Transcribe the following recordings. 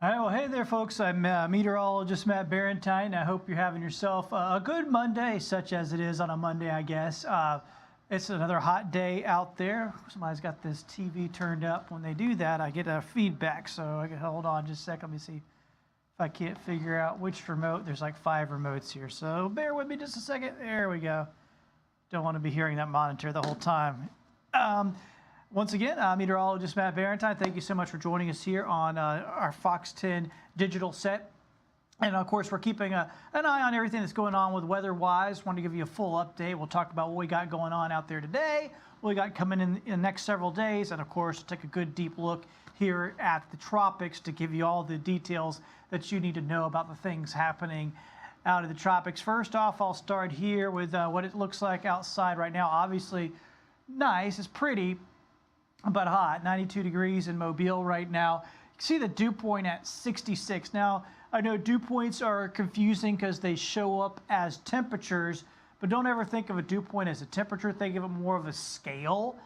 All right, well, hey there, folks. I'm Meteorologist Matt Barrentine. I hope you're having yourself a good Monday, such as it is on a Monday, I guess. It's another hot day out there. Somebody's got this TV turned up. When they do that, I get a feedback. So I can hold on just a second. Let me see if I can't figure out which remote. There's like 5 remotes here. So bear with me just a second. There we go. Don't want to be hearing that monitor the whole time. Once again, Meteorologist Matt Barrentine, thank you so much for joining us here on our Fox 10 digital set. And of course, we're keeping an eye on everything that's going on with weather-wise. Want to give you a full update. We'll talk about what we got going on out there today, what we got coming in the next several days, and of course, take a good deep look here at the tropics to give you all the details that you need to know about the things happening out of the tropics. First off, I'll start here with what it looks like outside right now. Obviously, nice. It's pretty, but hot. 92 degrees in Mobile right now. You can see the dew point at 66. Now, I know dew points are confusing because they show up as temperatures, but don't ever think of a dew point as a temperature. Think of it more of a scale.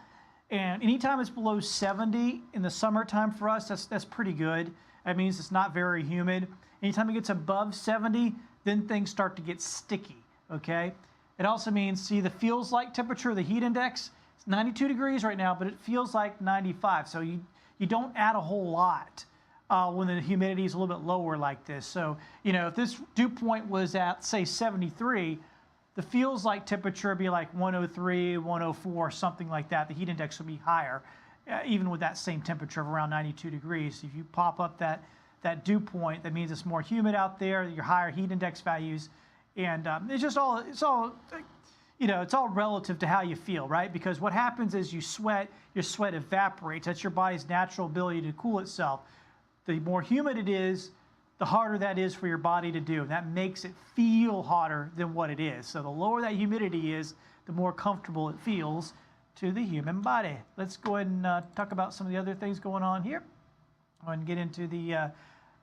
And anytime it's below 70 in the summertime for us, that's pretty good. That means it's not very humid. Anytime it gets above 70, then things start to get sticky, okay? It also means, see the feels like temperature, the heat index, it's 92 degrees right now, but it feels like 95. So you don't add a whole lot when the humidity is a little bit lower like this. So, you know, if this dew point was at, say, 73, the feels like temperature would be like 103, 104, something like that. The heat index would be higher, even with that same temperature of around 92 degrees. If you pop up that dew point, that means it's more humid out there, your higher heat index values, and it's all you know, it's all relative to how you feel, right? Because what happens is you sweat, your sweat evaporates. That's your body's natural ability to cool itself. The more humid it is, the harder that is for your body to do. That makes it feel hotter than what it is. So the lower that humidity is, the more comfortable it feels to the human body. Let's go ahead and talk about some of the other things going on here. I'm going to get into the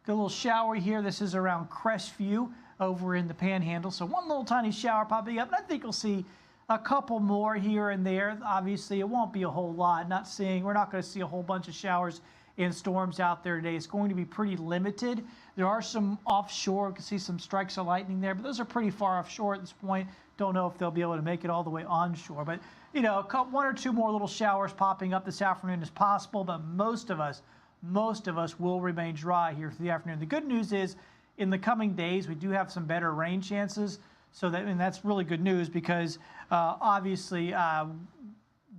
good little shower here. This is around Crestview over in the Panhandle. So one little tiny shower popping up, and I think we'll see a couple more here and there. Obviously, it won't be a whole lot. We're not going to see a whole bunch of showers and storms out there today. It's going to be pretty limited. There are some offshore. You can see some strikes of lightning there, but those are pretty far offshore at this point. Don't know if they'll be able to make it all the way onshore. But, you know, 1 or 2 more little showers popping up this afternoon is possible, but most of us will remain dry here for the afternoon. The good news is, in the coming days, we do have some better rain chances. So that's really good news because obviously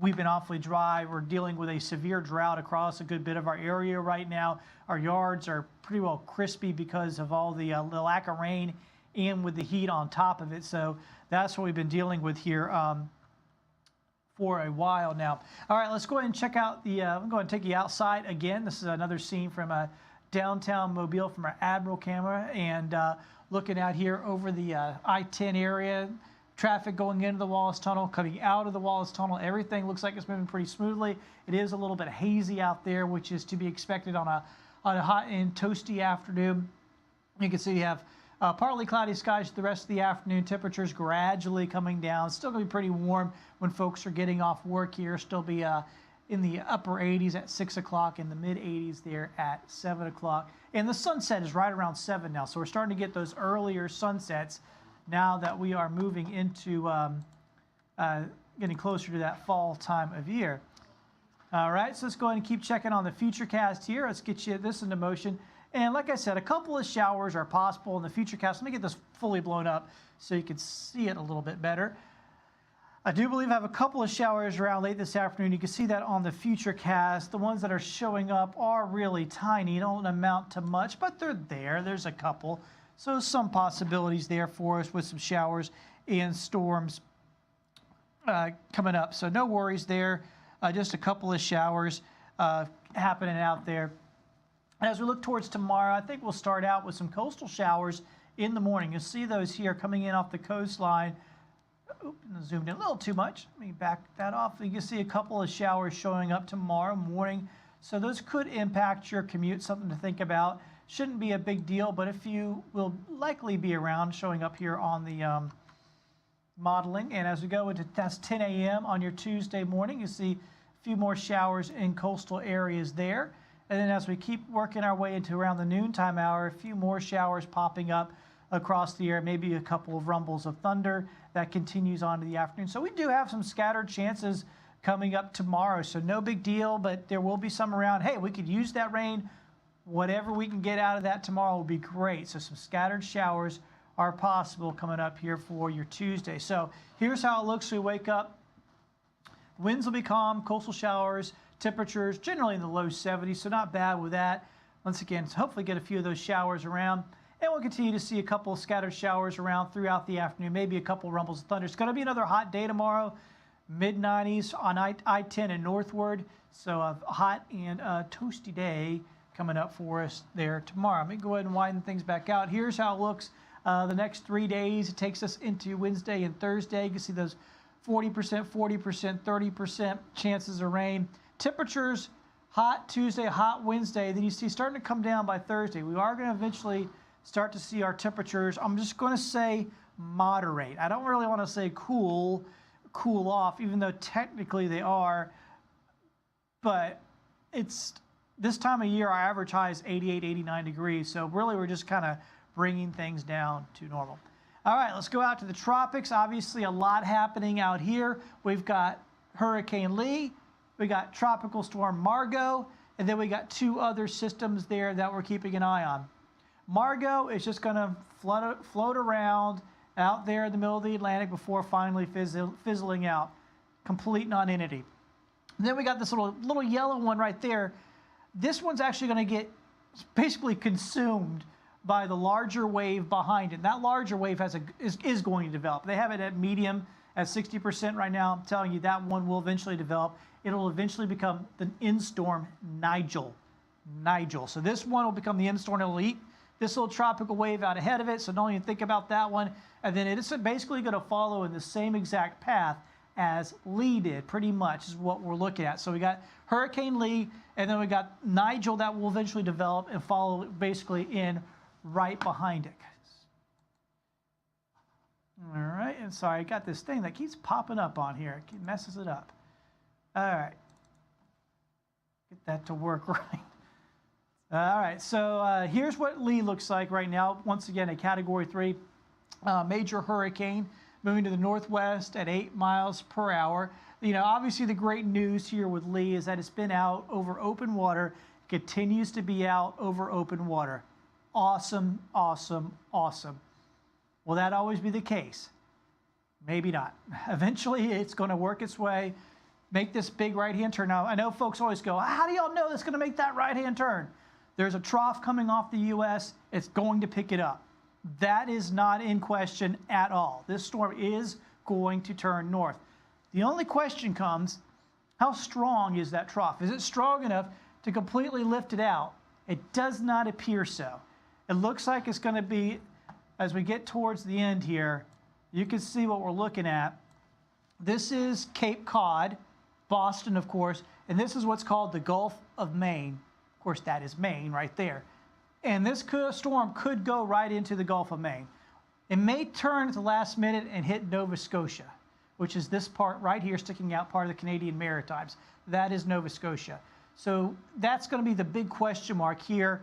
we've been awfully dry. We're dealing with a severe drought across a good bit of our area right now. Our yards are pretty well crispy because of all the lack of rain and with the heat on top of it. So that's what we've been dealing with here for a while now. All right, let's go ahead and check out I'm going to take you outside again. This is another scene from downtown Mobile from our Admiral camera, and looking out here over the I-10 area. Traffic going into the Wallace Tunnel, coming out of the Wallace Tunnel. Everything looks like it's moving pretty smoothly. It is a little bit hazy out there, which is to be expected on a hot and toasty afternoon. You can see you have partly cloudy skies the rest of the afternoon. Temperatures gradually coming down. Still going to be pretty warm when folks are getting off work here. Still be in the upper 80s at 6 o'clock, in the mid 80s there at 7 o'clock. And the sunset is right around 7 now. So we're starting to get those earlier sunsets now that we are moving into getting closer to that fall time of year. All right, so let's go ahead and keep checking on the Futurecast here. Let's get you this into motion. And like I said, a couple of showers are possible in the Futurecast. Let me get this fully blown up so you can see it a little bit better. I do believe I have a couple of showers around late this afternoon. You can see that on the Futurecast. The ones that are showing up are really tiny, don't amount to much, but they're there. There's a couple. So some possibilities there for us with some showers and storms coming up. So no worries there. Just a couple of showers happening out there. As we look towards tomorrow, I think we'll start out with some coastal showers in the morning. You'll see those here coming in off the coastline. Oops, zoomed in a little too much. Let me back that off. You can see a couple of showers showing up tomorrow morning. So those could impact your commute, something to think about. Shouldn't be a big deal, but a few will likely be around showing up here on the modeling. And as we go into that's 10 a.m. on your Tuesday morning, you see a few more showers in coastal areas there. And then as we keep working our way into around the noontime hour, a few more showers popping up across the air, maybe a couple of rumbles of thunder that continues on to the afternoon. So we do have some scattered chances coming up tomorrow. So no big deal, but there will be some around. Hey, we could use that rain. Whatever we can get out of that tomorrow will be great. So some scattered showers are possible coming up here for your Tuesday. So here's how it looks. We wake up. Winds will be calm, coastal showers, temperatures generally in the low 70s, so not bad with that. Once again, hopefully get a few of those showers around. And we'll continue to see a couple of scattered showers around throughout the afternoon, maybe a couple rumbles of thunder. It's going to be another hot day tomorrow, mid-90s on I-10 and northward. So a hot and toasty day coming up for us there tomorrow. Let me go ahead and widen things back out. Here's how it looks the next 3 days. It takes us into Wednesday and Thursday. You can see those 40%, 40%, 30% chances of rain. Temperatures, hot Tuesday, hot Wednesday. Then you see starting to come down by Thursday. We are going to eventually start to see our temperatures, I'm just going to say moderate. I don't really want to say cool off, even though technically they are. But it's this time of year, our average high is 88, 89 degrees. So really we're just kind of bringing things down to normal. All right, let's go out to the tropics. Obviously a lot happening out here. We've got Hurricane Lee. We got Tropical Storm Margot, and then we got 2 other systems there that we're keeping an eye on. Margot is just going to float around out there in the middle of the Atlantic before finally fizzling out. Complete non-entity. Then we got this little yellow one right there. This one's actually going to get basically consumed by the larger wave behind it. That larger wave is going to develop. They have it at medium at 60% right now. I'm telling you that one will eventually develop. It'll eventually become the in-storm Nigel. So this one will become the in-storm. It'll eat this little tropical wave out ahead of it, so don't even think about that one. And then it's basically going to follow in the same exact path as Lee did, pretty much is what we're looking at. So we got Hurricane Lee, and then we got Nigel that will eventually develop and follow basically in right behind it. All right, and sorry, I got this thing that keeps popping up on here. It messes it up. All right. Get that to work right. All right, so here's what Lee looks like right now. Once again, a Category 3 major hurricane moving to the northwest at 8 miles per hour. You know, obviously the great news here with Lee is that it's been out over open water, continues to be out over open water. Awesome, awesome, awesome. Will that always be the case? Maybe not. Eventually, it's going to work its way, make this big right-hand turn. Now, I know folks always go, how do y'all know it's going to make that right-hand turn? There's a trough coming off the U.S. It's going to pick it up. That is not in question at all. This storm is going to turn north. The only question comes, how strong is that trough? Is it strong enough to completely lift it out? It does not appear so. It looks like it's going to be, as we get towards the end here, you can see what we're looking at. This is Cape Cod, Boston, of course, and this is what's called the Gulf of Maine. Of course, that is Maine right there. And this storm could go right into the Gulf of Maine. It may turn at the last minute and hit Nova Scotia, which is this part right here sticking out, part of the Canadian Maritimes. That is Nova Scotia. So that's going to be the big question mark here,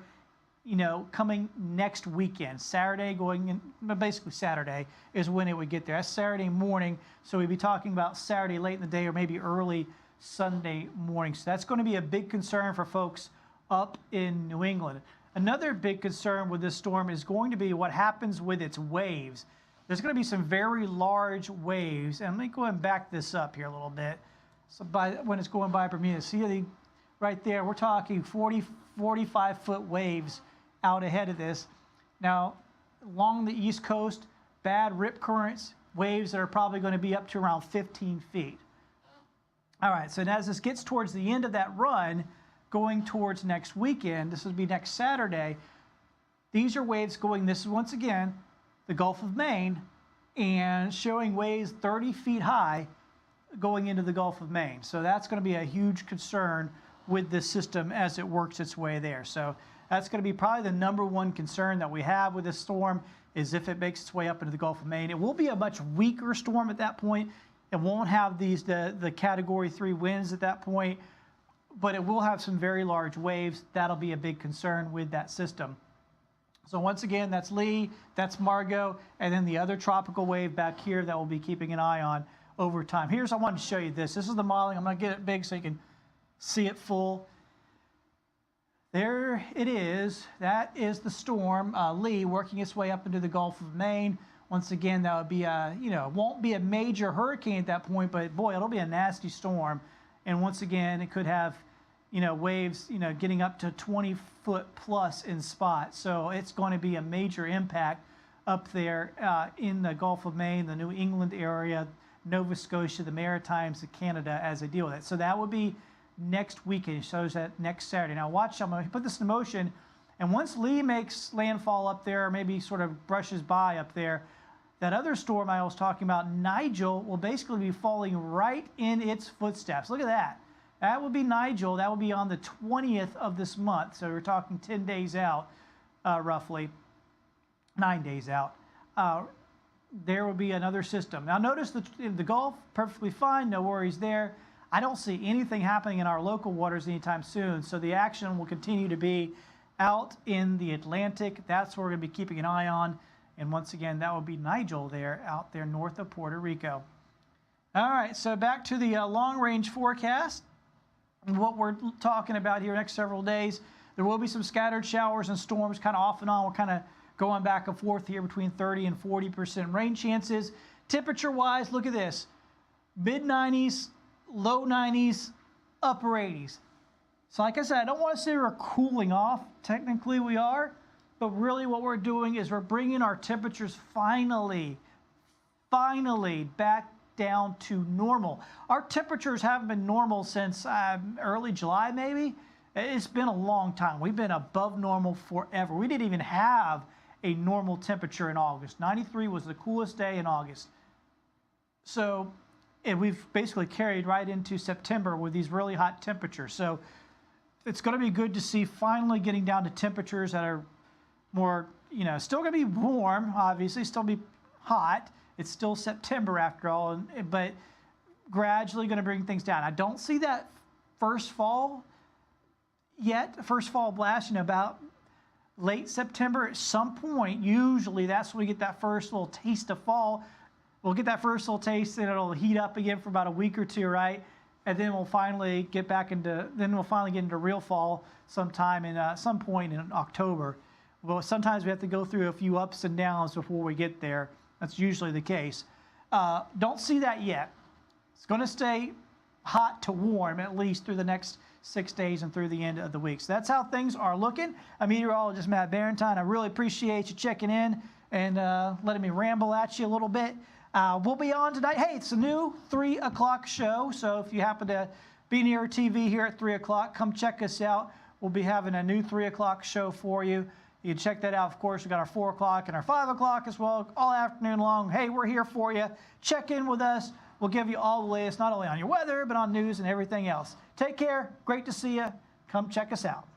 you know, coming next weekend. Saturday going in, basically Saturday is when it would get there. That's Saturday morning, so we'd be talking about Saturday late in the day or maybe early Sunday morning. So that's going to be a big concern for folks up in New England. Another big concern with this storm is going to be what happens with its waves. There's going to be some very large waves, and let me go ahead and back this up here a little bit. So when it's going by Bermuda, see right there, we're talking 40, 45-foot waves out ahead of this. Now, along the East Coast, bad rip currents, waves that are probably going to be up to around 15 feet. All right, so as this gets towards the end of that run, going towards next weekend, this would be next Saturday, these are waves going, this is once again, the Gulf of Maine, and showing waves 30 feet high going into the Gulf of Maine. So that's going to be a huge concern with this system as it works its way there. So that's going to be probably the #1 concern that we have with this storm is if it makes its way up into the Gulf of Maine. It will be a much weaker storm at that point. It won't have the Category 3 winds at that point. but it will have some very large waves. That'll be a big concern with that system. So once again, that's Lee, that's Margot, and then the other tropical wave back here that we'll be keeping an eye on over time. I wanted to show you this. This is the modeling. I'm going to get it big so you can see it full. There it is. That is the storm, Lee, working its way up into the Gulf of Maine. Once again, that would be a, it won't be a major hurricane at that point, but boy, it'll be a nasty storm. And once again, it could have, waves, getting up to 20 foot plus in spots. So it's going to be a major impact up there in the Gulf of Maine, the New England area, Nova Scotia, the Maritimes, and Canada as they deal with it. So that would be next weekend. It shows that next Saturday. Now watch, I'm going to put this in motion. And once Lee makes landfall up there, or maybe sort of brushes by up there, that other storm I was talking about, Nigel, will basically be falling right in its footsteps. Look at that. That would be Nigel. That will be on the 20th of this month. So we're talking 10 days out, roughly, 9 days out. There will be another system. Now notice the Gulf, perfectly fine, no worries there. I don't see anything happening in our local waters anytime soon. So the action will continue to be out in the Atlantic. That's what we're going to be keeping an eye on. And once again, that will be Nigel there, out there north of Puerto Rico. All right, so back to the long-range forecast. And what we're talking about here next several days, there will be some scattered showers and storms kind of off and on. We're kind of going back and forth here between 30 and 40% rain chances. Temperature-wise, look at this. Mid-90s, low 90s, upper 80s. So like I said, I don't want to say we're cooling off. Technically we are. But really what we're doing is we're bringing our temperatures finally back down to normal. Our temperatures haven't been normal since early July maybe. It's been a long time. We've been above normal forever. We didn't even have a normal temperature in August. 93 was the coolest day in August. So we've basically carried right into September with these really hot temperatures. So it's going to be good to see finally getting down to temperatures that are more, still going to be warm, obviously, still be hot. It's still September after all, but gradually going to bring things down. I don't see that first fall yet, first fall blast, about late September at some point. Usually that's when we get that first little taste of fall. We'll get that first little taste and it'll heat up again for about a week or two, right? And then we'll finally get into real fall sometime in some point in October. Well, sometimes we have to go through a few ups and downs before we get there. That's usually the case. Don't see that yet. It's going to stay hot to warm at least through the next 6 days and through the end of the week. So that's how things are looking. I'm meteorologist Matt Barrentine. I really appreciate you checking in and letting me ramble at you a little bit. We'll be on tonight. Hey, it's a new 3 o'clock show. So if you happen to be near TV here at 3 o'clock, come check us out. We'll be having a new 3 o'clock show for you. You can check that out. Of course, we've got our 4 o'clock and our 5 o'clock as well, all afternoon long. Hey, we're here for you. Check in with us. We'll give you all the latest, not only on your weather, but on news and everything else. Take care. Great to see you. Come check us out.